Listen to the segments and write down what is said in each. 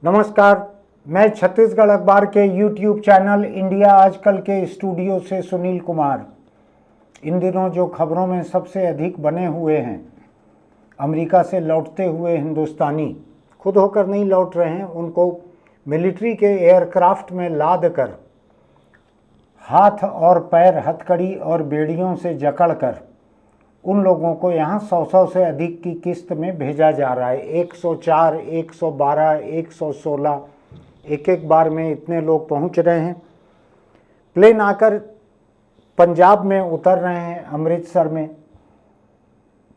नमस्कार, मैं छत्तीसगढ़ अखबार के यूट्यूब चैनल इंडिया आजकल के स्टूडियो से सुनील कुमार। इन दिनों जो खबरों में सबसे अधिक बने हुए हैं, अमेरिका से लौटते हुए हिंदुस्तानी खुद होकर नहीं लौट रहे हैं, उनको मिलिट्री के एयरक्राफ्ट में लाद कर हाथ और पैर हथकड़ी और बेड़ियों से जकड़कर उन लोगों को यहाँ 100 से अधिक की किस्त में भेजा जा रहा है। 104, 112, 116 एक एक बार में इतने लोग पहुँच रहे हैं। प्लेन आकर पंजाब में उतर रहे हैं, अमृतसर में।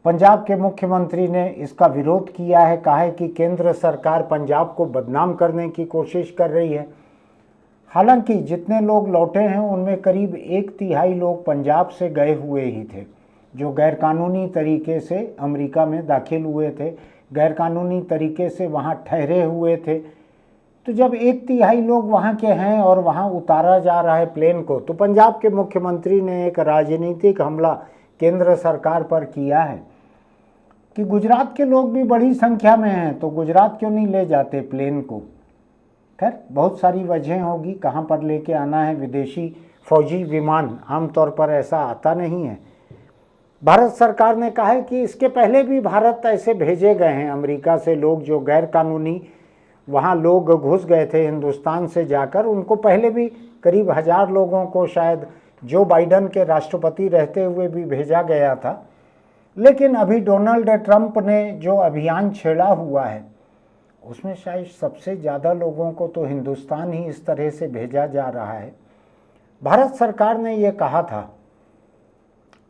पंजाब के मुख्यमंत्री ने इसका विरोध किया है, कहा है कि केंद्र सरकार पंजाब को बदनाम करने की कोशिश कर रही है। हालांकि जितने लोग लौटे हैं उनमें करीब 1/3 लोग पंजाब से गए हुए ही थे, जो गैरकानूनी तरीके से अमेरिका में दाखिल हुए थे, गैरकानूनी तरीके से वहाँ ठहरे हुए थे। तो जब 1/3 लोग वहाँ के हैं और वहाँ उतारा जा रहा है प्लेन को, तो पंजाब के मुख्यमंत्री ने एक राजनीतिक हमला केंद्र सरकार पर किया है कि गुजरात के लोग भी बड़ी संख्या में हैं, तो गुजरात क्यों नहीं ले जाते प्लेन को। खैर, बहुत सारी वजह होगी कहाँ पर लेके आना है। विदेशी फौजी विमान आमतौर पर ऐसा आता नहीं है। भारत सरकार ने कहा है कि इसके पहले भी भारत ऐसे भेजे गए हैं अमेरिका से लोग, जो गैर कानूनी वहाँ लोग घुस गए थे हिंदुस्तान से जाकर। उनको पहले भी करीब 1000 लोगों को शायद जो बाइडन के राष्ट्रपति रहते हुए भी भेजा गया था। लेकिन अभी डोनाल्ड ट्रंप ने जो अभियान छेड़ा हुआ है, उसमें शायद सबसे ज़्यादा लोगों को तो हिंदुस्तान ही इस तरह से भेजा जा रहा है। भारत सरकार ने ये कहा था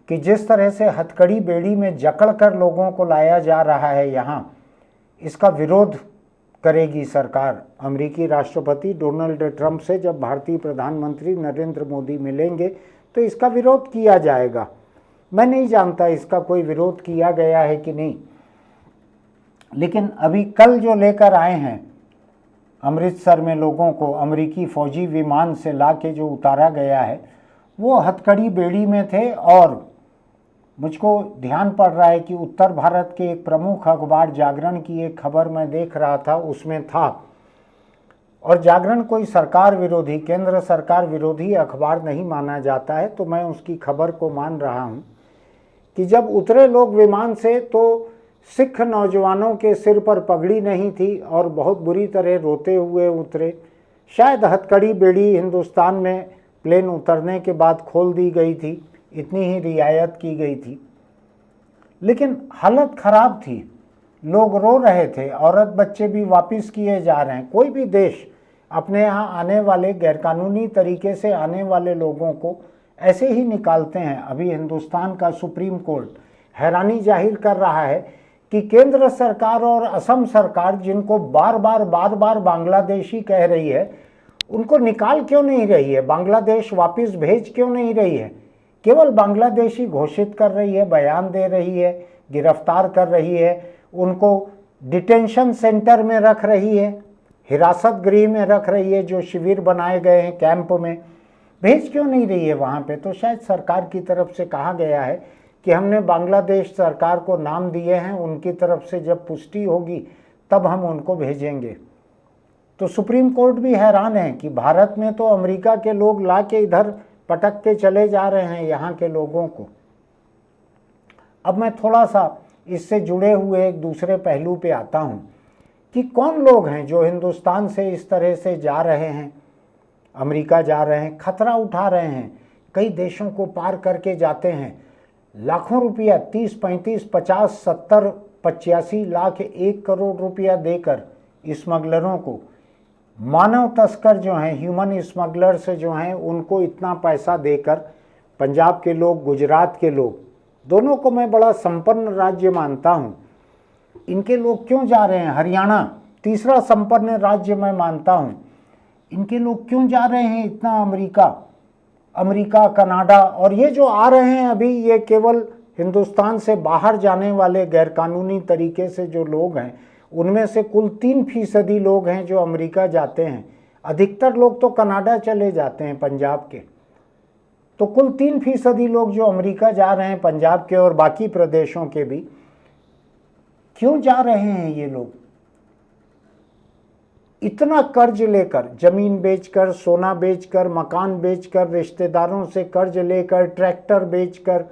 कि जिस तरह से हथकड़ी बेड़ी में जकड़ कर लोगों को लाया जा रहा है यहाँ, इसका विरोध करेगी सरकार। अमेरिकी राष्ट्रपति डोनाल्ड ट्रंप से जब भारतीय प्रधानमंत्री नरेंद्र मोदी मिलेंगे तो इसका विरोध किया जाएगा। मैं नहीं जानता इसका कोई विरोध किया गया है कि नहीं, लेकिन अभी कल जो लेकर आए हैं अमृतसर में लोगों को अमेरिकी फौजी विमान से ला के जो उतारा गया है, वो हथकड़ी बेड़ी में थे। और मुझको ध्यान पड़ रहा है कि उत्तर भारत के एक प्रमुख अखबार जागरण की एक खबर मैं देख रहा था, उसमें था, और जागरण कोई सरकार विरोधी, केंद्र सरकार विरोधी अखबार नहीं माना जाता है, तो मैं उसकी खबर को मान रहा हूँ कि जब उतरे लोग विमान से तो सिख नौजवानों के सिर पर पगड़ी नहीं थी और बहुत बुरी तरह रोते हुए उतरे। शायद हथकड़ी बेड़ी हिंदुस्तान में प्लेन उतरने के बाद खोल दी गई थी, इतनी ही रियायत की गई थी, लेकिन हालत खराब थी। लोग रो रहे थे, औरत बच्चे भी वापस किए जा रहे हैं। कोई भी देश अपने यहाँ आने वाले गैरकानूनी तरीके से आने वाले लोगों को ऐसे ही निकालते हैं। अभी हिंदुस्तान का सुप्रीम कोर्ट हैरानी जाहिर कर रहा है कि केंद्र सरकार और असम सरकार, जिनको बार बार बांग्लादेशी कह रही है, उनको निकाल क्यों नहीं रही है, बांग्लादेश वापस भेज क्यों नहीं रही है। केवल बांग्लादेशी घोषित कर रही है, बयान दे रही है, गिरफ्तार कर रही है, उनको डिटेंशन सेंटर में रख रही है, हिरासत गृह में रख रही है, जो शिविर बनाए गए हैं कैंप में, भेज क्यों नहीं रही है वहाँ पे। तो शायद सरकार की तरफ से कहा गया है कि हमने बांग्लादेश सरकार को नाम दिए हैं, उनकी तरफ से जब पुष्टि होगी तब हम उनको भेजेंगे। तो सुप्रीम कोर्ट भी हैरान है कि भारत में तो अमेरिका के लोग ला के इधर पटक के चले जा रहे हैं यहाँ के लोगों को। अब मैं थोड़ा सा इससे जुड़े हुए एक दूसरे पहलू पे आता हूँ कि कौन लोग हैं जो हिंदुस्तान से इस तरह से जा रहे हैं, अमेरिका जा रहे हैं, खतरा उठा रहे हैं, कई देशों को पार करके जाते हैं, लाखों रुपया, 30, 35, 50, 70, 85 लाख, 1 करोड़ रुपया देकर स्मगलरों को, मानव तस्कर जो हैं, ह्यूमन स्मगलर्स जो हैं, उनको इतना पैसा देकर पंजाब के लोग, गुजरात के लोग, दोनों को मैं बड़ा संपन्न राज्य मानता हूँ, इनके लोग क्यों जा रहे हैं। हरियाणा तीसरा संपन्न राज्य मैं मानता हूँ, इनके लोग क्यों जा रहे हैं इतना अमेरिका, कनाडा। और ये जो आ रहे हैं अभी, ये केवल हिंदुस्तान से बाहर जाने वाले गैरकानूनी तरीके से जो लोग हैं, उनमें से कुल 3% लोग हैं जो अमेरिका जाते हैं। अधिकतर लोग तो कनाडा चले जाते हैं पंजाब के। तो कुल 3% लोग जो अमेरिका जा रहे हैं पंजाब के और बाकी प्रदेशों के भी, क्यों जा रहे हैं ये लोग। इतना कर्ज लेकर, जमीन बेचकर, सोना बेचकर, मकान बेचकर, रिश्तेदारों से कर्ज लेकर, ट्रैक्टर बेचकर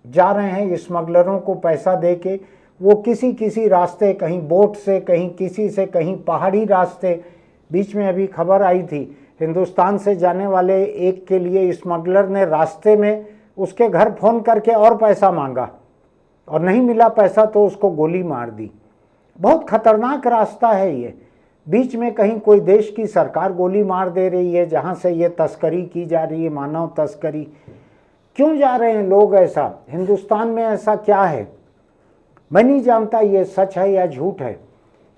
जा रहे हैं स्मगलरों को पैसा देके। वो किसी रास्ते, कहीं बोट से, कहीं किसी से, कहीं पहाड़ी रास्ते। बीच में अभी खबर आई थी, हिंदुस्तान से जाने वाले एक के लिए स्मगलर ने रास्ते में उसके घर फ़ोन करके और पैसा मांगा और नहीं मिला पैसा तो उसको गोली मार दी। बहुत खतरनाक रास्ता है ये। बीच में कहीं कोई देश की सरकार गोली मार दे रही है जहाँ से ये तस्करी की जा रही है, मानव तस्करी। क्यों जा रहे हैं लोग ऐसा? हिंदुस्तान में ऐसा क्या है? मैं नहीं जानता ये सच है या झूठ है।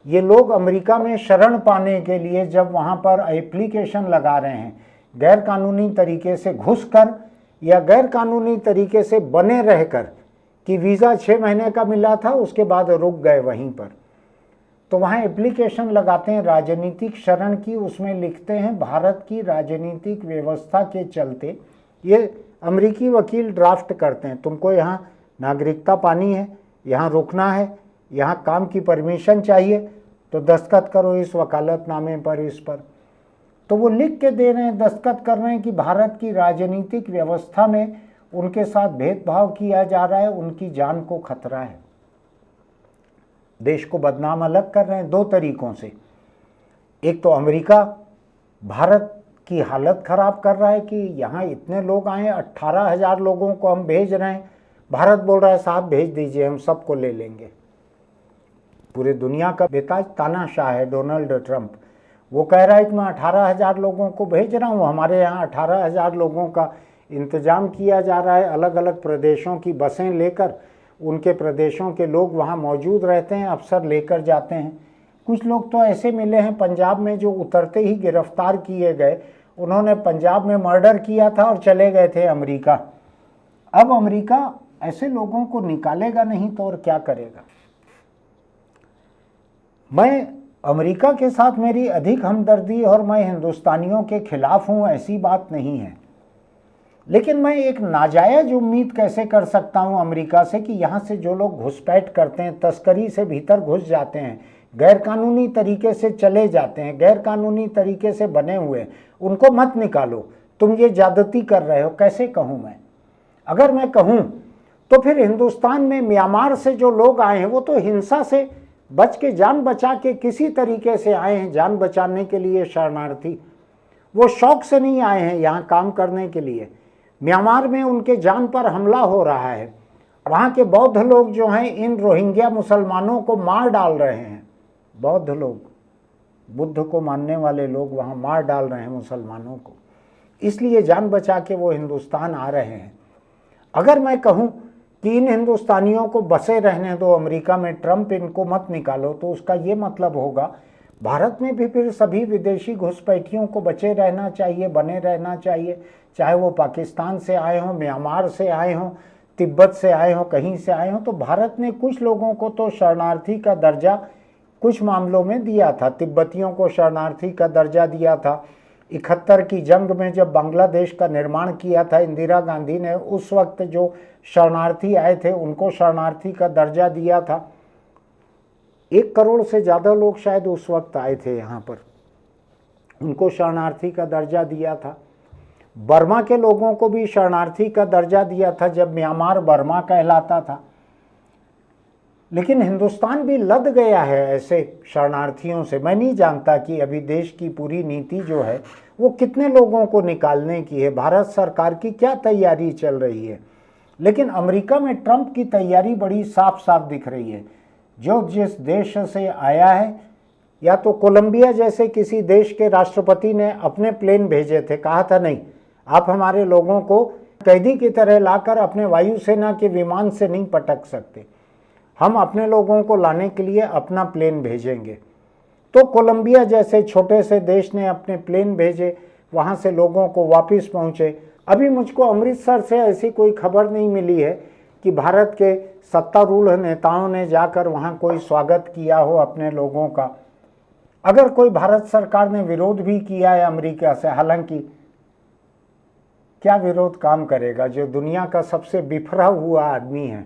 ये लोग अमेरिका में शरण पाने के लिए जब वहाँ पर एप्लीकेशन लगा रहे हैं, गैर कानूनी तरीके से घुसकर या गैर कानूनी तरीके से बने रहकर, कि वीज़ा 6 महीने का मिला था उसके बाद रुक गए वहीं पर, तो वहाँ एप्लीकेशन लगाते हैं राजनीतिक शरण की। उसमें लिखते हैं भारत की राजनीतिक व्यवस्था के चलते, ये अमेरिकी वकील ड्राफ्ट करते हैं, तुमको यहाँ नागरिकता पानी है, यहाँ रुकना है, यहाँ काम की परमिशन चाहिए, तो दस्तखत करो इस वकालतनामे पर, इस पर। तो वो लिख के दे रहे हैं, दस्तखत कर रहे हैं कि भारत की राजनीतिक व्यवस्था में उनके साथ भेदभाव किया जा रहा है, उनकी जान को खतरा है। देश को बदनाम अलग कर रहे हैं 2 तरीकों से। एक तो अमेरिका भारत की हालत ख़राब कर रहा है कि यहाँ इतने लोग आए, 18,000 लोगों को हम भेज रहे हैं। भारत बोल रहा है साहब भेज दीजिए, हम सबको ले लेंगे। पूरे दुनिया का बेताज तानाशाह है डोनाल्ड ट्रंप। वो कह रहा है कि मैं 18,000 लोगों को भेज रहा हूँ। हमारे यहाँ 18,000 लोगों का इंतज़ाम किया जा रहा है, अलग अलग प्रदेशों की बसें लेकर। उनके प्रदेशों के लोग वहाँ मौजूद रहते हैं, अफसर लेकर जाते हैं। कुछ लोग तो ऐसे मिले हैं पंजाब में जो उतरते ही गिरफ्तार किए गए। उन्होंने पंजाब में मर्डर किया था और चले गए थे अमेरिका। अब अमेरिका ऐसे लोगों को निकालेगा नहीं तो और क्या करेगा? मैं अमेरिका के साथ मेरी अधिक हमदर्दी और मैं हिंदुस्तानियों के खिलाफ हूँ, ऐसी बात नहीं है। लेकिन मैं एक नाजायज उम्मीद कैसे कर सकता हूँ अमेरिका से कि यहाँ से जो लोग घुसपैठ करते हैं, तस्करी से भीतर घुस जाते हैं, गैरकानूनी तरीके से चले जाते हैं, गैरकानूनी तरीके से बने हुए, उनको मत निकालो, तुम ये ज्यादती कर रहे हो। कैसे कहूँ मैं? अगर मैं कहूँ तो फिर हिंदुस्तान में म्यांमार से जो लोग आए हैं वो तो हिंसा से बच के, जान बचा के किसी तरीके से आए हैं, जान बचाने के लिए शरणार्थी। वो शौक से नहीं आए हैं यहाँ काम करने के लिए। म्यांमार में उनके जान पर हमला हो रहा है। वहाँ के बौद्ध लोग जो हैं इन रोहिंग्या मुसलमानों को मार डाल रहे हैं। बौद्ध लोग, बुद्ध को मानने वाले लोग वहाँ मार डाल रहे हैं मुसलमानों को, इसलिए जान बचा के वो हिंदुस्तान आ रहे हैं। अगर मैं कहूँ कि इन हिंदुस्तानियों को बसे रहने दो अमेरिका में, ट्रंप इनको मत निकालो, तो उसका ये मतलब होगा भारत में भी फिर सभी विदेशी घुसपैठियों को बचे रहना चाहिए, बने रहना चाहिए, चाहे वो पाकिस्तान से आए हों, म्यांमार से आए हों, तिब्बत से आए हों, कहीं से आए हों। तो भारत ने कुछ लोगों को तो शरणार्थी का दर्जा कुछ मामलों में दिया था। तिब्बतियों को शरणार्थी का दर्जा दिया था। 71 की जंग में जब बांग्लादेश का निर्माण किया था इंदिरा गांधी ने, उस वक्त जो शरणार्थी आए थे उनको शरणार्थी का दर्जा दिया था। 1 करोड़ से ज़्यादा लोग शायद उस वक्त आए थे यहाँ पर, उनको शरणार्थी का दर्जा दिया था। बर्मा के लोगों को भी शरणार्थी का दर्जा दिया था जब म्यांमार बर्मा कहलाता था। लेकिन हिंदुस्तान भी लद गया है ऐसे शरणार्थियों से। मैं नहीं जानता कि अभी देश की पूरी नीति जो है वो कितने लोगों को निकालने की है, भारत सरकार की क्या तैयारी चल रही है। लेकिन अमेरिका में ट्रंप की तैयारी बड़ी साफ साफ दिख रही है। जो जिस देश से आया है, या तो कोलंबिया जैसे किसी देश के राष्ट्रपति ने अपने प्लेन भेजे थे, कहा था नहीं आप हमारे लोगों को कैदी की तरह लाकर अपने वायुसेना के विमान से नहीं पटक सकते, हम अपने लोगों को लाने के लिए अपना प्लेन भेजेंगे। तो कोलंबिया जैसे छोटे से देश ने अपने प्लेन भेजे, वहाँ से लोगों को वापस पहुँचे। अभी मुझको अमृतसर से ऐसी कोई खबर नहीं मिली है कि भारत के सत्तारूढ़ नेताओं ने जाकर वहाँ कोई स्वागत किया हो अपने लोगों का। अगर कोई भारत सरकार ने विरोध भी किया है अमेरिका से, हालांकि क्या विरोध काम करेगा? जो दुनिया का सबसे बिखरा हुआ आदमी है,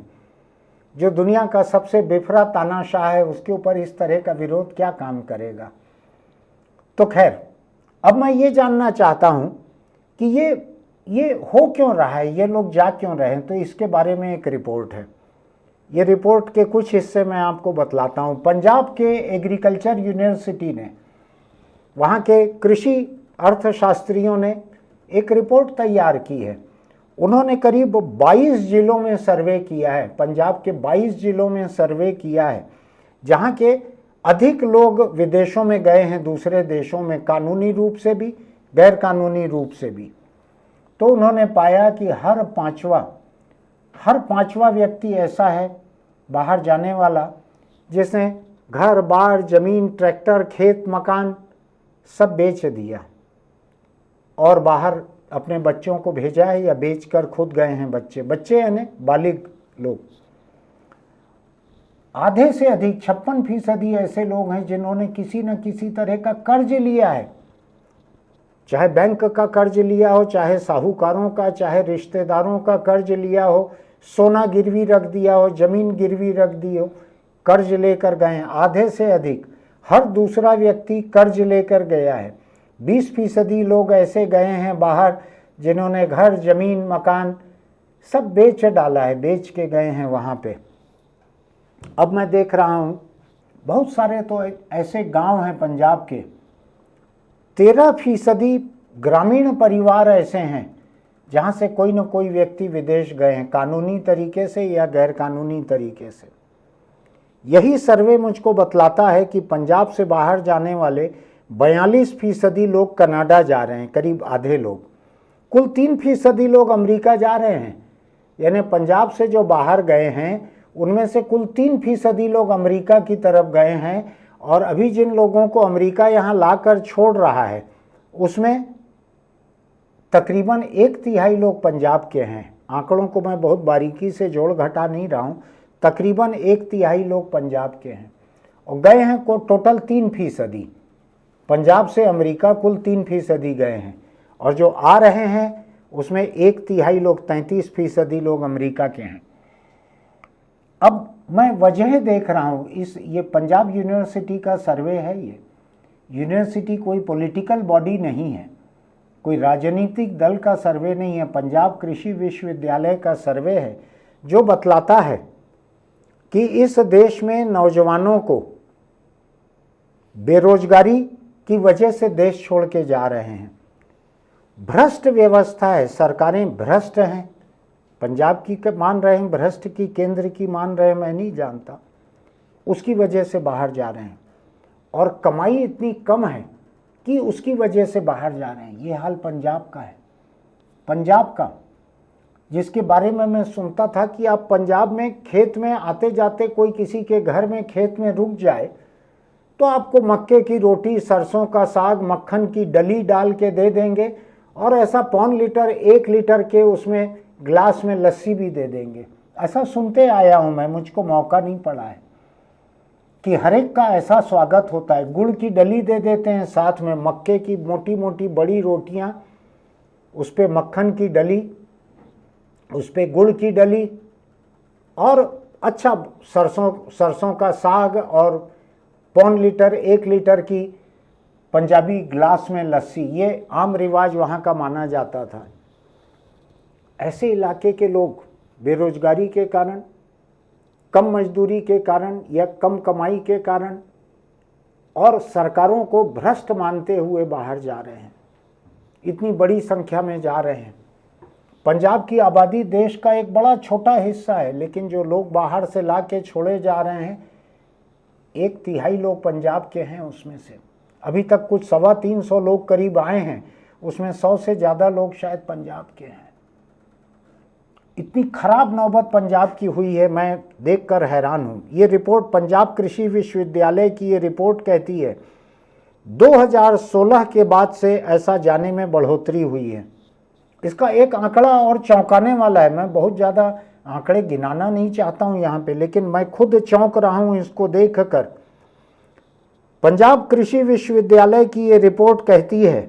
जो दुनिया का सबसे बिखरा तानाशाह है, उसके ऊपर इस तरह का विरोध क्या काम करेगा? तो खैर, अब मैं ये जानना चाहता हूँ कि ये हो क्यों रहा है, ये लोग जा क्यों रहे हैं। तो इसके बारे में एक रिपोर्ट है। ये रिपोर्ट के कुछ हिस्से मैं आपको बतलाता हूँ। पंजाब के एग्रीकल्चर यूनिवर्सिटी ने, वहाँ के कृषि अर्थशास्त्रियों ने एक रिपोर्ट तैयार की है। उन्होंने करीब 22 जिलों में सर्वे किया है, पंजाब के 22 जिलों में सर्वे किया है, जहाँ के अधिक लोग विदेशों में गए हैं, दूसरे देशों में, कानूनी रूप से भी गैर कानूनी रूप से भी। तो उन्होंने पाया कि हर पांचवा व्यक्ति ऐसा है बाहर जाने वाला जिसने घर बार जमीन ट्रैक्टर खेत मकान सब बेच दिया और बाहर अपने बच्चों को भेजा है या बेचकर खुद गए हैं। बच्चे यानी बालिग लोग। आधे से अधिक 56% ऐसे लोग हैं जिन्होंने किसी न किसी तरह का कर्ज लिया है, चाहे बैंक का कर्ज लिया हो, चाहे साहूकारों का, चाहे रिश्तेदारों का कर्ज लिया हो, सोना गिरवी रख दिया हो, जमीन गिरवी रख दी हो, कर्ज लेकर गए हैं। आधे से अधिक, हर दूसरा व्यक्ति कर्ज लेकर गया है। 20% लोग ऐसे गए हैं बाहर जिन्होंने घर जमीन मकान सब बेच डाला है, बेच के गए हैं वहाँ पे। अब मैं देख रहा हूँ बहुत सारे तो ऐसे गांव हैं पंजाब के, 13% ग्रामीण परिवार ऐसे हैं जहाँ से कोई न कोई व्यक्ति विदेश गए हैं, कानूनी तरीके से या गैर कानूनी तरीके से। यही सर्वे मुझको बतलाता है कि पंजाब से बाहर जाने वाले 42% लोग कनाडा जा रहे हैं, करीब आधे लोग। कुल 3% लोग अमेरिका जा रहे हैं। यानी पंजाब से जो बाहर गए हैं उनमें से कुल 3% लोग अमेरिका की तरफ गए हैं। और अभी जिन लोगों को अमेरिका यहाँ लाकर छोड़ रहा है उसमें तकरीबन 1/3 लोग पंजाब के हैं। आंकड़ों को मैं बहुत बारीकी से जोड़ घटा नहीं रहा हूँ, तकरीबन 1/3 लोग पंजाब के हैं। और गए हैं को टोटल 3%, पंजाब से अमेरिका कुल 3% गए हैं। और जो आ रहे हैं उसमें 1/3 लोग, 33% लोग अमेरिका के हैं। अब मैं वजह देख रहा हूँ, ये पंजाब यूनिवर्सिटी का सर्वे है। ये यूनिवर्सिटी कोई पॉलिटिकल बॉडी नहीं है, कोई राजनीतिक दल का सर्वे नहीं है, पंजाब कृषि विश्वविद्यालय का सर्वे है जो बतलाता है कि इस देश में नौजवानों को बेरोजगारी की वजह से देश छोड़ के जा रहे हैं। भ्रष्ट व्यवस्था है, सरकारें भ्रष्ट हैं। पंजाब की मान रहे हैं भ्रष्ट की, केंद्र की मान रहे हैं मैं नहीं जानता, उसकी वजह से बाहर जा रहे हैं। और कमाई इतनी कम है कि उसकी वजह से बाहर जा रहे हैं। ये हाल पंजाब का है, पंजाब का, जिसके बारे में मैं सुनता था कि आप पंजाब में खेत में आते जाते कोई किसी के घर में खेत में रुक जाए तो आपको मक्के की रोटी, सरसों का साग, मक्खन की डली डाल के दे देंगे और ऐसा 1 लीटर 1 लीटर के उसमें ग्लास में लस्सी भी दे देंगे। ऐसा सुनते आया हूँ मैं, मुझको मौका नहीं पड़ा है कि हर एक का ऐसा स्वागत होता है। गुड़ की डली दे देते हैं, साथ में मक्के की मोटी मोटी बड़ी रोटियां, उस पर मक्खन की डली, उस पर गुड़ की डली और अच्छा सरसों का साग और 1 लीटर 1 लीटर की पंजाबी ग्लास में लस्सी। ये आम रिवाज वहाँ का माना जाता था। ऐसे इलाके के लोग बेरोजगारी के कारण, कम मजदूरी के कारण या कम कमाई के कारण और सरकारों को भ्रष्ट मानते हुए बाहर जा रहे हैं, इतनी बड़ी संख्या में जा रहे हैं। पंजाब की आबादी देश का एक बड़ा छोटा हिस्सा है, लेकिन जो लोग बाहर से ला के छोड़े जा रहे हैं 1/3 लोग पंजाब के हैं। उसमें से अभी तक कुछ 325 लोग करीब आए हैं, उसमें 100 से ज़्यादा लोग शायद पंजाब के हैं। इतनी खराब नौबत पंजाब की हुई है, मैं देखकर हैरान हूँ। ये रिपोर्ट पंजाब कृषि विश्वविद्यालय की ये रिपोर्ट कहती है 2016 के बाद से ऐसा जाने में बढ़ोतरी हुई है। इसका एक आंकड़ा और चौंकाने वाला है। मैं बहुत ज़्यादा आंकड़े गिनाना नहीं चाहता हूँ यहाँ पे, लेकिन मैं खुद चौंक रहा हूँ इसको देखकर। पंजाब कृषि विश्वविद्यालय की ये रिपोर्ट कहती है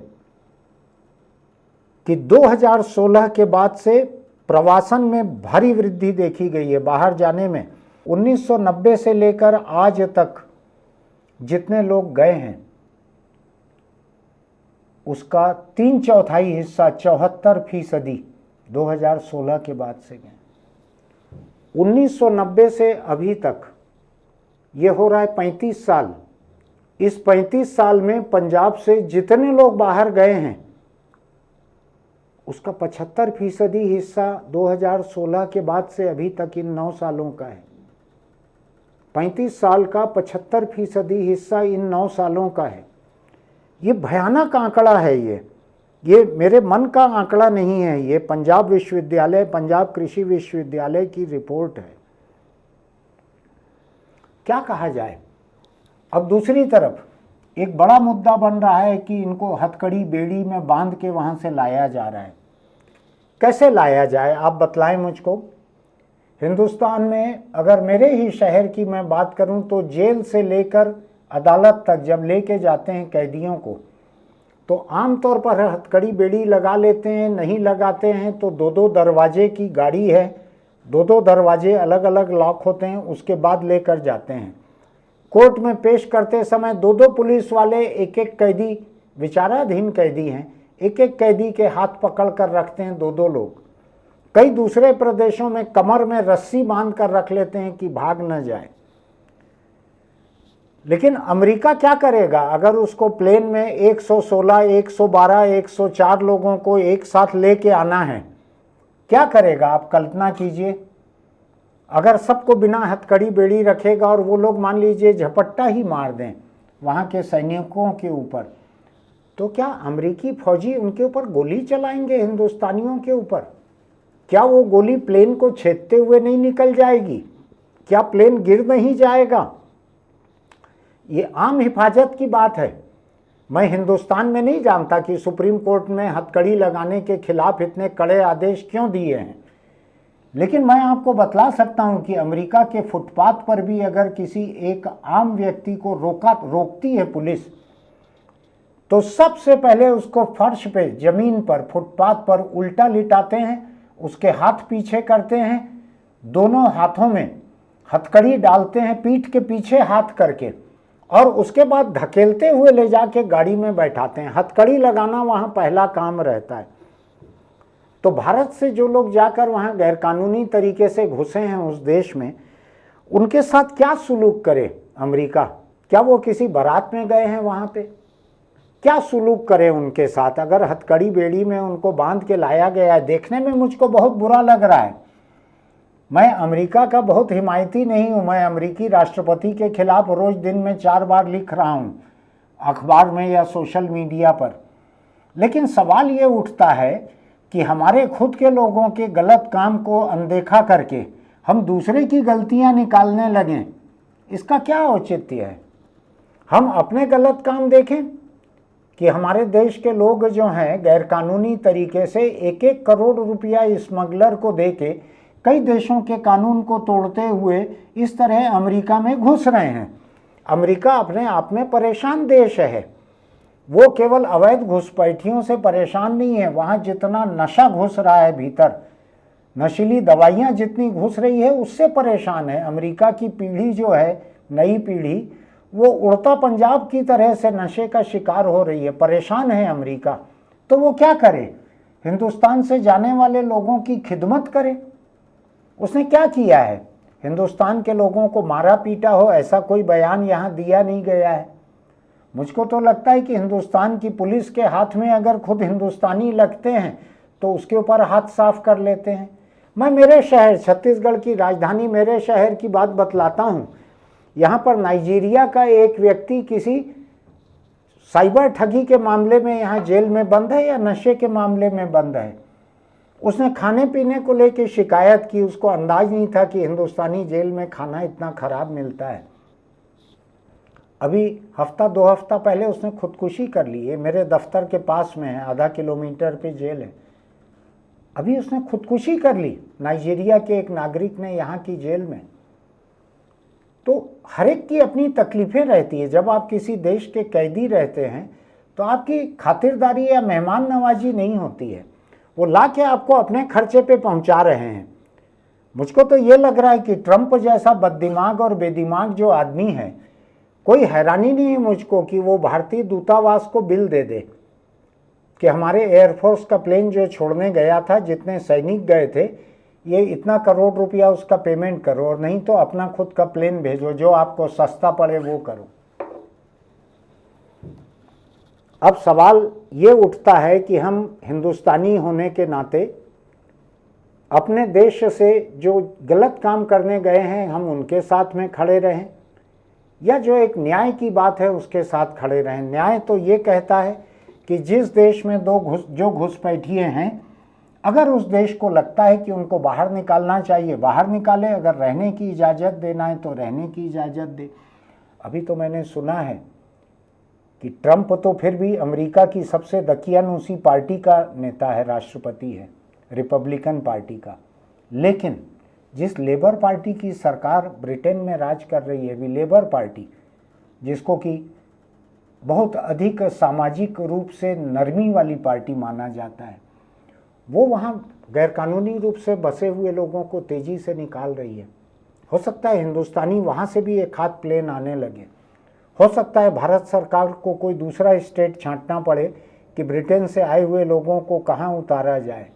कि 2016 के बाद से प्रवासन में भारी वृद्धि देखी गई है, बाहर जाने में। 1990 से लेकर आज तक जितने लोग गए हैं उसका 3/4 हिस्सा 74% 2016 के बाद से गए। 1990 से अभी तक ये हो रहा है 35 साल। इस 35 साल में पंजाब से जितने लोग बाहर गए हैं उसका 75% हिस्सा 2016 के बाद से अभी तक इन 9 सालों का है। 35 साल का 75% हिस्सा इन 9 सालों का है। ये भयानक आंकड़ा है। ये मेरे मन का आंकड़ा नहीं है, ये पंजाब विश्वविद्यालय, पंजाब कृषि विश्वविद्यालय की रिपोर्ट है। क्या कहा जाए। अब दूसरी तरफ एक बड़ा मुद्दा बन रहा है कि इनको हथकड़ी बेड़ी में बांध के वहां से लाया जा रहा है। कैसे लाया जाए आप बतलाएं मुझको। हिंदुस्तान में अगर मेरे ही शहर की मैं बात करूं तो जेल से लेकर अदालत तक जब लेके जाते हैं कैदियों को तो आमतौर पर हथकड़ी बेड़ी लगा लेते हैं, नहीं लगाते हैं तो 2-2 दरवाजे की गाड़ी है, 2-2 दरवाजे अलग अलग लॉक होते हैं, उसके बाद लेकर जाते हैं। कोर्ट में पेश करते समय 2-2 पुलिस वाले एक-एक कैदी, विचाराधीन कैदी हैं, एक-एक कैदी के हाथ पकड़ कर रखते हैं 2-2 लोग। कई दूसरे प्रदेशों में कमर में रस्सी बांध कर रख लेते हैं कि भाग न जाए। लेकिन अमेरिका क्या करेगा अगर उसको प्लेन में 116, 112, 104 लोगों को एक साथ लेके आना है? क्या करेगा आप कल्पना कीजिए। अगर सबको बिना हथकड़ी बेड़ी रखेगा और वो लोग मान लीजिए झपट्टा ही मार दें वहाँ के सैनिकों के ऊपर, तो क्या अमेरिकी फौजी उनके ऊपर गोली चलाएंगे हिंदुस्तानियों के ऊपर? क्या वो गोली प्लेन को छेदते हुए नहीं निकल जाएगी? क्या प्लेन गिर नहीं जाएगा? ये आम हिफाजत की बात है। मैं हिंदुस्तान में नहीं जानता कि सुप्रीम कोर्ट में हथकड़ी लगाने के खिलाफ इतने कड़े आदेश क्यों दिए हैं, लेकिन मैं आपको बतला सकता हूं कि अमेरिका के फुटपाथ पर भी अगर किसी एक आम व्यक्ति को रोकती है पुलिस, तो सबसे पहले उसको फर्श पे, जमीन पर, फुटपाथ पर उल्टा लिटाते हैं, उसके हाथ पीछे करते हैं, दोनों हाथों में हथकड़ी डालते हैं पीठ के पीछे हाथ करके, और उसके बाद धकेलते हुए ले जाके गाड़ी में बैठाते हैं। हथकड़ी लगाना वहाँ पहला काम रहता है। तो भारत से जो लोग जाकर वहाँ गैरकानूनी तरीके से घुसे हैं उस देश में, उनके साथ क्या सुलूक करे अमेरिका? क्या वो किसी बारात में गए हैं वहाँ पे? क्या सुलूक करे उनके साथ? अगर हथकड़ी बेड़ी में उनको बांध के लाया गया है, देखने में मुझको बहुत बुरा लग रहा है। मैं अमेरिका का बहुत हिमायती नहीं हूँ। मैं अमेरिकी राष्ट्रपति के खिलाफ रोज दिन में 4 बार लिख रहा हूँ अखबार में या सोशल मीडिया पर। लेकिन सवाल ये उठता है कि हमारे खुद के लोगों के गलत काम को अनदेखा करके हम दूसरे की गलतियाँ निकालने लगें, इसका क्या औचित्य है? हम अपने गलत काम देखें कि हमारे देश के लोग जो हैं गैरकानूनी तरीके से 1-1 करोड़ रुपया स्मगलर को देके कई देशों के कानून को तोड़ते हुए इस तरह अमेरिका में घुस रहे हैं। अमेरिका अपने आप में परेशान देश है। वो केवल अवैध घुसपैठियों से परेशान नहीं है, वहाँ जितना नशा घुस रहा है भीतर, नशीली दवाइयाँ जितनी घुस रही है उससे परेशान है। अमेरिका की पीढ़ी जो है, नई पीढ़ी, वो उड़ता पंजाब की तरह से नशे का शिकार हो रही है। परेशान है अमेरिका। तो वो क्या करे? हिंदुस्तान से जाने वाले लोगों की खिदमत करे। उसने क्या किया है? हिंदुस्तान के लोगों को मारा पीटा हो, ऐसा कोई बयान यहाँ दिया नहीं गया है। मुझको तो लगता है कि हिंदुस्तान की पुलिस के हाथ में अगर खुद हिंदुस्तानी लगते हैं तो उसके ऊपर हाथ साफ कर लेते हैं। मैं मेरे शहर, छत्तीसगढ़ की राजधानी मेरे शहर की बात बतलाता हूँ। यहाँ पर नाइजीरिया का एक व्यक्ति किसी साइबर ठगी के मामले में यहाँ जेल में बंद है या नशे के मामले में बंद है। उसने खाने पीने को लेकर शिकायत की। उसको अंदाज नहीं था कि हिंदुस्तानी जेल में खाना इतना खराब मिलता है। अभी हफ्ता 2 हफ्ता पहले उसने खुदकुशी कर ली है। मेरे दफ्तर के पास में है, आधा किलोमीटर पे जेल है। अभी उसने खुदकुशी कर ली, नाइजीरिया के एक नागरिक ने यहाँ की जेल में। तो हर एक की अपनी तकलीफें रहती है। जब आप किसी देश के कैदी रहते हैं तो आपकी खातिरदारी या मेहमान नवाजी नहीं होती है। वो ला के आपको अपने खर्चे पे पहुंचा रहे हैं। मुझको तो ये लग रहा है कि ट्रंप जैसा बददिमाग और बेदिमाग जो आदमी है, कोई हैरानी नहीं है मुझको कि वो भारतीय दूतावास को बिल दे दे कि हमारे एयरफोर्स का प्लेन जो छोड़ने गया था, जितने सैनिक गए थे, ये इतना करोड़ रुपया उसका पेमेंट करो, और नहीं तो अपना खुद का प्लेन भेजो, जो आपको सस्ता पड़े वो करो। अब सवाल ये उठता है कि हम हिंदुस्तानी होने के नाते अपने देश से जो गलत काम करने गए हैं हम उनके साथ में खड़े रहें, या जो एक न्याय की बात है उसके साथ खड़े रहें। न्याय तो ये कहता है कि जिस देश में जो घुसपैठिए हैं, अगर उस देश को लगता है कि उनको बाहर निकालना चाहिए, बाहर निकाले, अगर रहने की इजाज़त देना है तो रहने की इजाज़त दे। अभी तो मैंने सुना है कि ट्रंप तो फिर भी अमेरिका की सबसे दकियानूसी पार्टी का नेता है, राष्ट्रपति है, रिपब्लिकन पार्टी का, लेकिन जिस लेबर पार्टी की सरकार ब्रिटेन में राज कर रही है, भी लेबर पार्टी, जिसको कि बहुत अधिक सामाजिक रूप से नरमी वाली पार्टी माना जाता है, वो वहाँ गैरकानूनी रूप से बसे हुए लोगों को तेज़ी से निकाल रही है। हो सकता है हिंदुस्तानी वहाँ से भी एक हाथ प्लेन आने लगे। हो सकता है भारत सरकार को कोई दूसरा स्टेट छांटना पड़े कि ब्रिटेन से आए हुए लोगों को कहाँ उतारा जाए।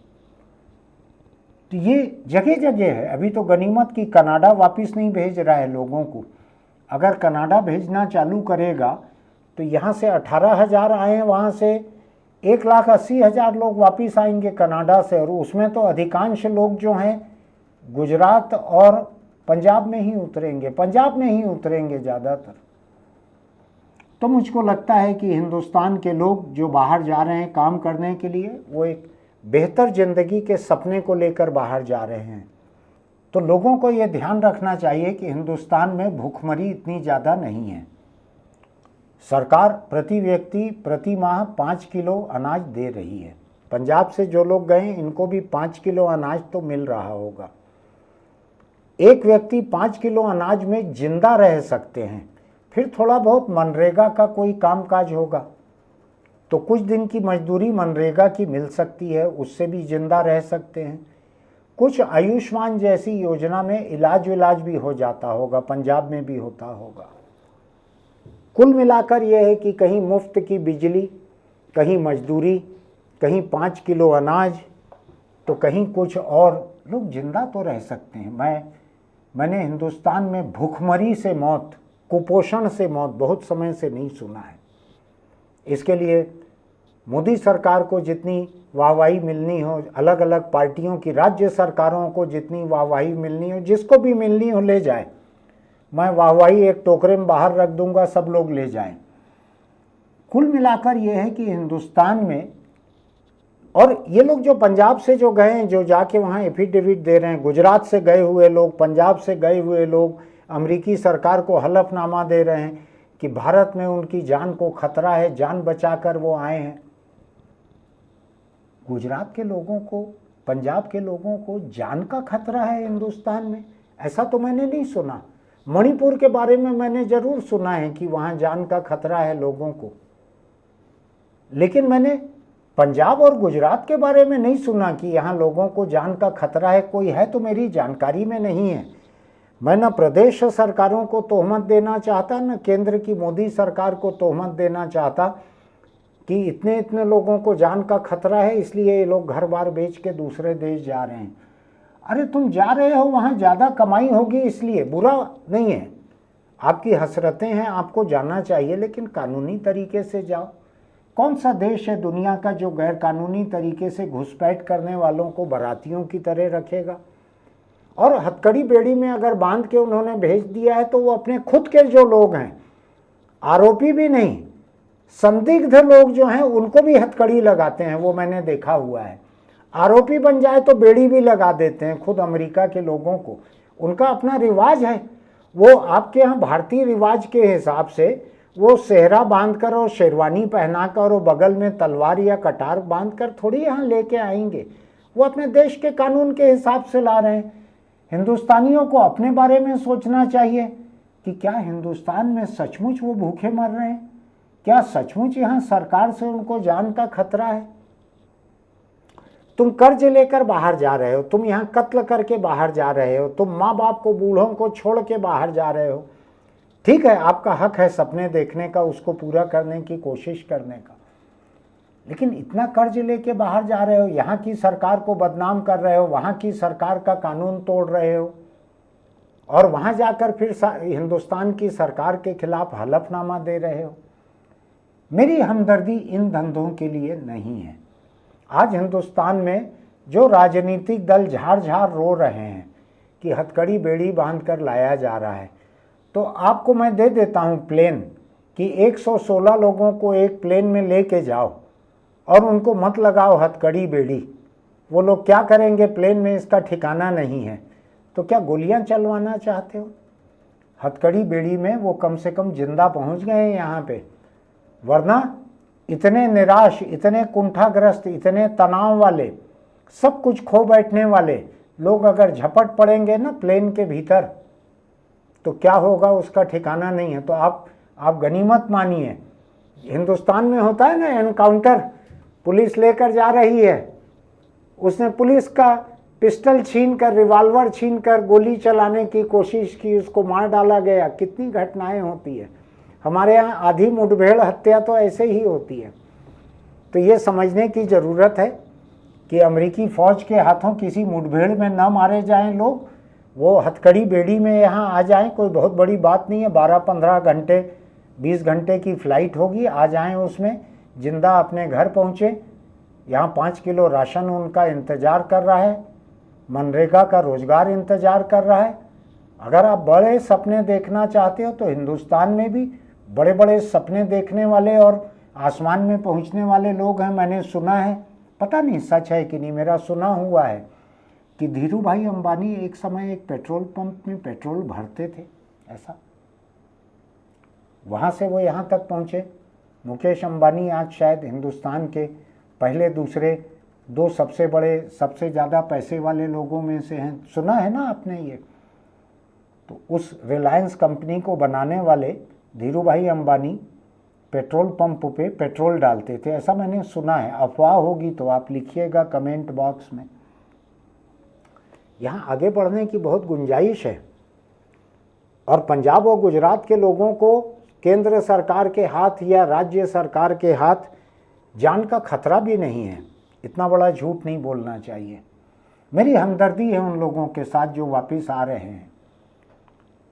तो ये जगह जगह है। अभी तो गनीमत की कनाडा वापस नहीं भेज रहा है लोगों को। अगर कनाडा भेजना चालू करेगा तो यहाँ से 18,000 आए, वहाँ से 1,80,000 लोग वापस आएंगे कनाडा से, और उसमें तो अधिकांश लोग जो हैं गुजरात और पंजाब में ही उतरेंगे, पंजाब में ही उतरेंगे ज़्यादातर। तो मुझको लगता है कि हिंदुस्तान के लोग जो बाहर जा रहे हैं काम करने के लिए, वो एक बेहतर ज़िंदगी के सपने को लेकर बाहर जा रहे हैं। तो लोगों को ये ध्यान रखना चाहिए कि हिंदुस्तान में भूखमरी इतनी ज़्यादा नहीं है। सरकार प्रति व्यक्ति प्रति माह 5 किलो अनाज दे रही है। पंजाब से जो लोग गए इनको भी 5 किलो अनाज तो मिल रहा होगा। एक व्यक्ति 5 किलो अनाज में जिंदा रह सकते हैं। फिर थोड़ा बहुत मनरेगा का कोई कामकाज होगा तो कुछ दिन की मजदूरी मनरेगा की मिल सकती है, उससे भी जिंदा रह सकते हैं। कुछ आयुष्मान जैसी योजना में इलाज भी हो जाता होगा, पंजाब में भी होता होगा। कुल मिलाकर यह है कि कहीं मुफ्त की बिजली, कहीं मजदूरी, कहीं 5 किलो अनाज, तो कहीं कुछ और, लोग जिंदा तो रह सकते हैं। मैंने हिंदुस्तान में भूखमरी से मौत, कुपोषण से मौत बहुत समय से नहीं सुना है। इसके लिए मोदी सरकार को जितनी वाहवाही मिलनी हो, अलग अलग पार्टियों की राज्य सरकारों को जितनी वाहवाही मिलनी हो, जिसको भी मिलनी हो ले जाए। मैं वाहवाही एक टोकरे में बाहर रख दूंगा, सब लोग ले जाएं। कुल मिलाकर यह है कि हिंदुस्तान में, और ये लोग जो पंजाब से जो गए हैं, जो जाके वहाँ एफिडेविट दे रहे हैं, गुजरात से गए हुए लोग, पंजाब से गए हुए लोग अमेरिकी सरकार को हलफनामा दे रहे हैं कि भारत में उनकी जान को खतरा है, जान बचाकर वो आए हैं। गुजरात के लोगों को, पंजाब के लोगों को जान का खतरा है हिंदुस्तान में, ऐसा तो मैंने नहीं सुना। मणिपुर के बारे में मैंने ज़रूर सुना है कि वहाँ जान का खतरा है लोगों को, लेकिन मैंने पंजाब और गुजरात के बारे में नहीं सुना कि यहाँ लोगों को जान का खतरा है। कोई है तो मेरी जानकारी में नहीं है। मैं न प्रदेश सरकारों को तोहमत देना चाहता, न केंद्र की मोदी सरकार को तोहमत देना चाहता कि इतने इतने लोगों को जान का खतरा है इसलिए ये लोग घर बार बेच के दूसरे देश जा रहे हैं। अरे तुम जा रहे हो, वहाँ ज़्यादा कमाई होगी इसलिए, बुरा नहीं है, आपकी हसरतें हैं, आपको जाना चाहिए, लेकिन कानूनी तरीके से जाओ। कौन सा देश है दुनिया का जो गैर कानूनी तरीके से घुसपैठ करने वालों को बारातियों की तरह रखेगा? और हथकड़ी बेड़ी में अगर बांध के उन्होंने भेज दिया है तो वो अपने खुद के जो लोग हैं, आरोपी भी नहीं, संदिग्ध लोग जो हैं उनको भी हथकड़ी लगाते हैं, वो मैंने देखा हुआ है। आरोपी बन जाए तो बेड़ी भी लगा देते हैं खुद अमेरिका के लोगों को। उनका अपना रिवाज है। वो आपके यहाँ भारतीय रिवाज के हिसाब से वो सेहरा बांधकर और शेरवानी पहनाकर और बगल में तलवार या कटार बांधकर थोड़ी यहाँ लेके आएंगे। वो अपने देश के कानून के हिसाब से ला रहे हैं। हिंदुस्तानियों को अपने बारे में सोचना चाहिए कि क्या हिंदुस्तान में सचमुच वो भूखे मर रहे हैं? क्या सचमुच यहाँ सरकार से उनको जान का खतरा है? तुम कर्ज लेकर बाहर जा रहे हो, तुम यहाँ कत्ल करके बाहर जा रहे हो, तुम माँ बाप को, बूढ़ों को छोड़ के बाहर जा रहे हो। ठीक है, आपका हक है सपने देखने का, उसको पूरा करने की कोशिश करने का, लेकिन इतना कर्ज लेके बाहर जा रहे हो, यहाँ की सरकार को बदनाम कर रहे हो, वहाँ की सरकार का कानून तोड़ रहे हो, और वहाँ जाकर फिर हिंदुस्तान की सरकार के खिलाफ हलफनामा दे रहे हो। मेरी हमदर्दी इन धंधों के लिए नहीं है। आज हिंदुस्तान में जो राजनीतिक दल झाड़ झाड़ रो रहे हैं कि हथकड़ी बेड़ी बांध कर लाया जा रहा है, तो आपको मैं दे देता हूँ प्लेन कि 116 लोगों को एक प्लेन में लेके जाओ और उनको मत लगाओ हथकड़ी बेड़ी। वो लोग क्या करेंगे प्लेन में, इसका ठिकाना नहीं है। तो क्या गोलियां चलवाना चाहते हो? हथकड़ी बेड़ी में वो कम से कम जिंदा पहुंच गए हैं यहाँ पे, वरना इतने निराश, इतने कुंठाग्रस्त, इतने तनाव वाले, सब कुछ खो बैठने वाले लोग अगर झपट पड़ेंगे ना प्लेन के भीतर, तो क्या होगा उसका ठिकाना नहीं है। तो आप गनीमत मानिए। हिंदुस्तान में होता है ना एनकाउंटर, पुलिस लेकर जा रही है, उसने पुलिस का पिस्टल छीन कर, रिवॉल्वर छीन कर गोली चलाने की कोशिश की, उसको मार डाला गया। कितनी घटनाएं होती है हमारे यहाँ। आधी मुठभेड़ हत्या तो ऐसे ही होती है। तो ये समझने की ज़रूरत है कि अमेरिकी फ़ौज के हाथों किसी मुठभेड़ में न मारे जाएं लोग, वो हथकड़ी बेड़ी में यहाँ आ जाएं, कोई बहुत बड़ी बात नहीं है। 12-15 घंटे 20 घंटे की फ़्लाइट होगी, आ जाएं उसमें जिंदा अपने घर पहुँचे। यहाँ 5 किलो राशन उनका इंतज़ार कर रहा है, मनरेगा का रोज़गार इंतज़ार कर रहा है। अगर आप बड़े सपने देखना चाहते हो तो हिंदुस्तान में भी बड़े बड़े सपने देखने वाले और आसमान में पहुंचने वाले लोग हैं। मैंने सुना है, पता नहीं सच है कि नहीं, मेरा सुना हुआ है कि धीरू भाई अंबानी एक समय एक पेट्रोल पंप में पेट्रोल भरते थे, ऐसा। वहाँ से वो यहाँ तक पहुँचे। मुकेश अंबानी आज शायद हिंदुस्तान के पहले दूसरे 2 सबसे बड़े, सबसे ज़्यादा पैसे वाले लोगों में से हैं। सुना है ना आपने ये? तो उस रिलायंस कंपनी को बनाने वाले धीरू भाई अंबानी पेट्रोल पंप पे पेट्रोल डालते थे, ऐसा मैंने सुना है। अफवाह होगी तो आप लिखिएगा कमेंट बॉक्स में। यहाँ आगे बढ़ने की बहुत गुंजाइश है, और पंजाब और गुजरात के लोगों को केंद्र सरकार के हाथ या राज्य सरकार के हाथ जान का खतरा भी नहीं है। इतना बड़ा झूठ नहीं बोलना चाहिए। मेरी हमदर्दी है उन लोगों के साथ जो वापस आ रहे हैं,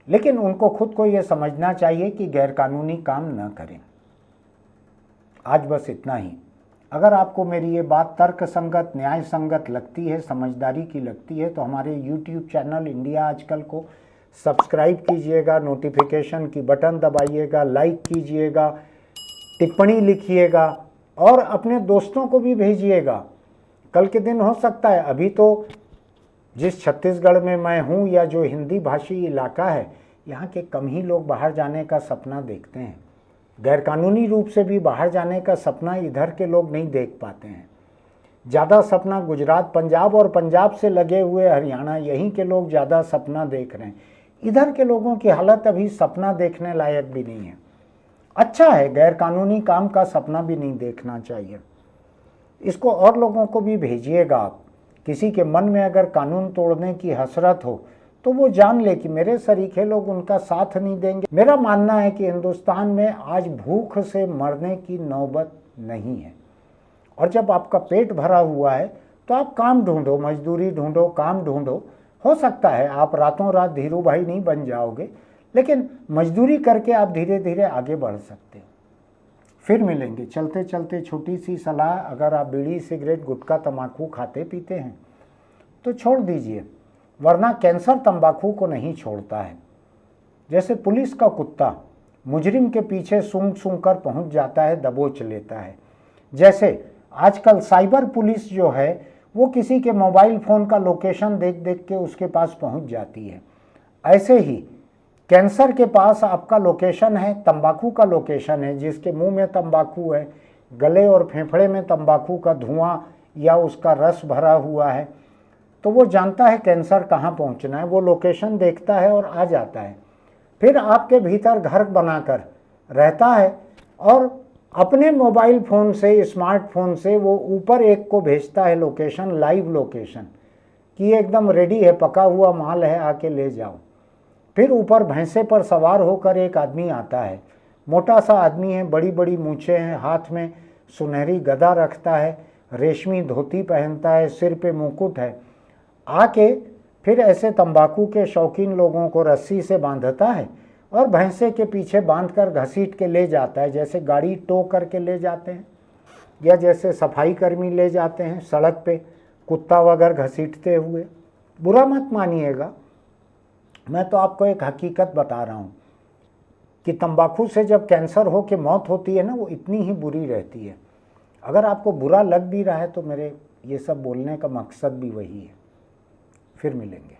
लेकिन उनको खुद को ये समझना चाहिए कि गैरकानूनी काम न करें। आज बस इतना ही। अगर आपको मेरी ये बात तर्क संगत, न्याय संगत लगती है, समझदारी की लगती है, तो हमारे YouTube चैनल इंडिया आजकल को सब्सक्राइब कीजिएगा, नोटिफिकेशन की बटन दबाइएगा, लाइक कीजिएगा, टिप्पणी लिखिएगा और अपने दोस्तों को भी भेजिएगा। कल के दिन हो सकता है, अभी तो जिस छत्तीसगढ़ में मैं हूँ या जो हिंदी भाषी इलाका है, यहाँ के कम ही लोग बाहर जाने का सपना देखते हैं। गैरकानूनी रूप से भी बाहर जाने का सपना इधर के लोग नहीं देख पाते हैं। ज़्यादा सपना गुजरात, पंजाब और पंजाब से लगे हुए हरियाणा, यहीं के लोग ज़्यादा सपना देख रहे हैं। इधर के लोगों की हालत अभी सपना देखने लायक भी नहीं है। अच्छा है, गैरकानूनी काम का सपना भी नहीं देखना चाहिए। इसको और लोगों को भी भेजिएगा आप। किसी के मन में अगर कानून तोड़ने की हसरत हो तो वो जान ले कि मेरे सरीखे लोग उनका साथ नहीं देंगे। मेरा मानना है कि हिंदुस्तान में आज भूख से मरने की नौबत नहीं है, और जब आपका पेट भरा हुआ है तो आप काम ढूंढो, मजदूरी ढूंढो, काम ढूंढो। हो सकता है आप रातों रात धीरू भाई नहीं बन जाओगे, लेकिन मजदूरी करके आप धीरे धीरे आगे बढ़ सकते हो। फिर मिलेंगे। चलते चलते छोटी सी सलाह, अगर आप बीड़ी, सिगरेट, गुटखा, तंबाकू खाते पीते हैं तो छोड़ दीजिए, वरना कैंसर तंबाकू को नहीं छोड़ता है। जैसे पुलिस का कुत्ता मुजरिम के पीछे सूंघ सूंघ कर पहुंच जाता है, दबोच लेता है, जैसे आजकल साइबर पुलिस जो है वो किसी के मोबाइल फ़ोन का लोकेशन देख देख के उसके पास पहुंच जाती है, ऐसे ही कैंसर के पास आपका लोकेशन है, तंबाकू का लोकेशन है। जिसके मुंह में तंबाकू है, गले और फेफड़े में तंबाकू का धुआं या उसका रस भरा हुआ है, तो वो जानता है कैंसर कहाँ पहुँचना है, वो लोकेशन देखता है और आ जाता है। फिर आपके भीतर घर बनाकर रहता है और अपने मोबाइल फ़ोन से, स्मार्टफोन से वो ऊपर एक को भेजता है लोकेशन, लाइव लोकेशन, कि एकदम रेडी है, पका हुआ माल है, आके ले जाओ। फिर ऊपर भैंसे पर सवार होकर एक आदमी आता है, मोटा सा आदमी है, बड़ी बड़ी मूछें हैं, हाथ में सुनहरी गदा रखता है, रेशमी धोती पहनता है, सिर पे मुकुट है, आके फिर ऐसे तंबाकू के शौकीन लोगों को रस्सी से बांधता है और भैंसे के पीछे बांधकर घसीट के ले जाता है, जैसे गाड़ी टो करके ले जाते हैं या जैसे सफाई कर्मी ले जाते हैं सड़क पे कुत्ता वगैरह घसीटते हुए। बुरा मत मानिएगा, मैं तो आपको एक हकीकत बता रहा हूँ कि तंबाकू से जब कैंसर हो के मौत होती है ना, वो इतनी ही बुरी रहती है। अगर आपको बुरा लग भी रहा है तो मेरे ये सब बोलने का मकसद भी वही है। फिर मिलेंगे।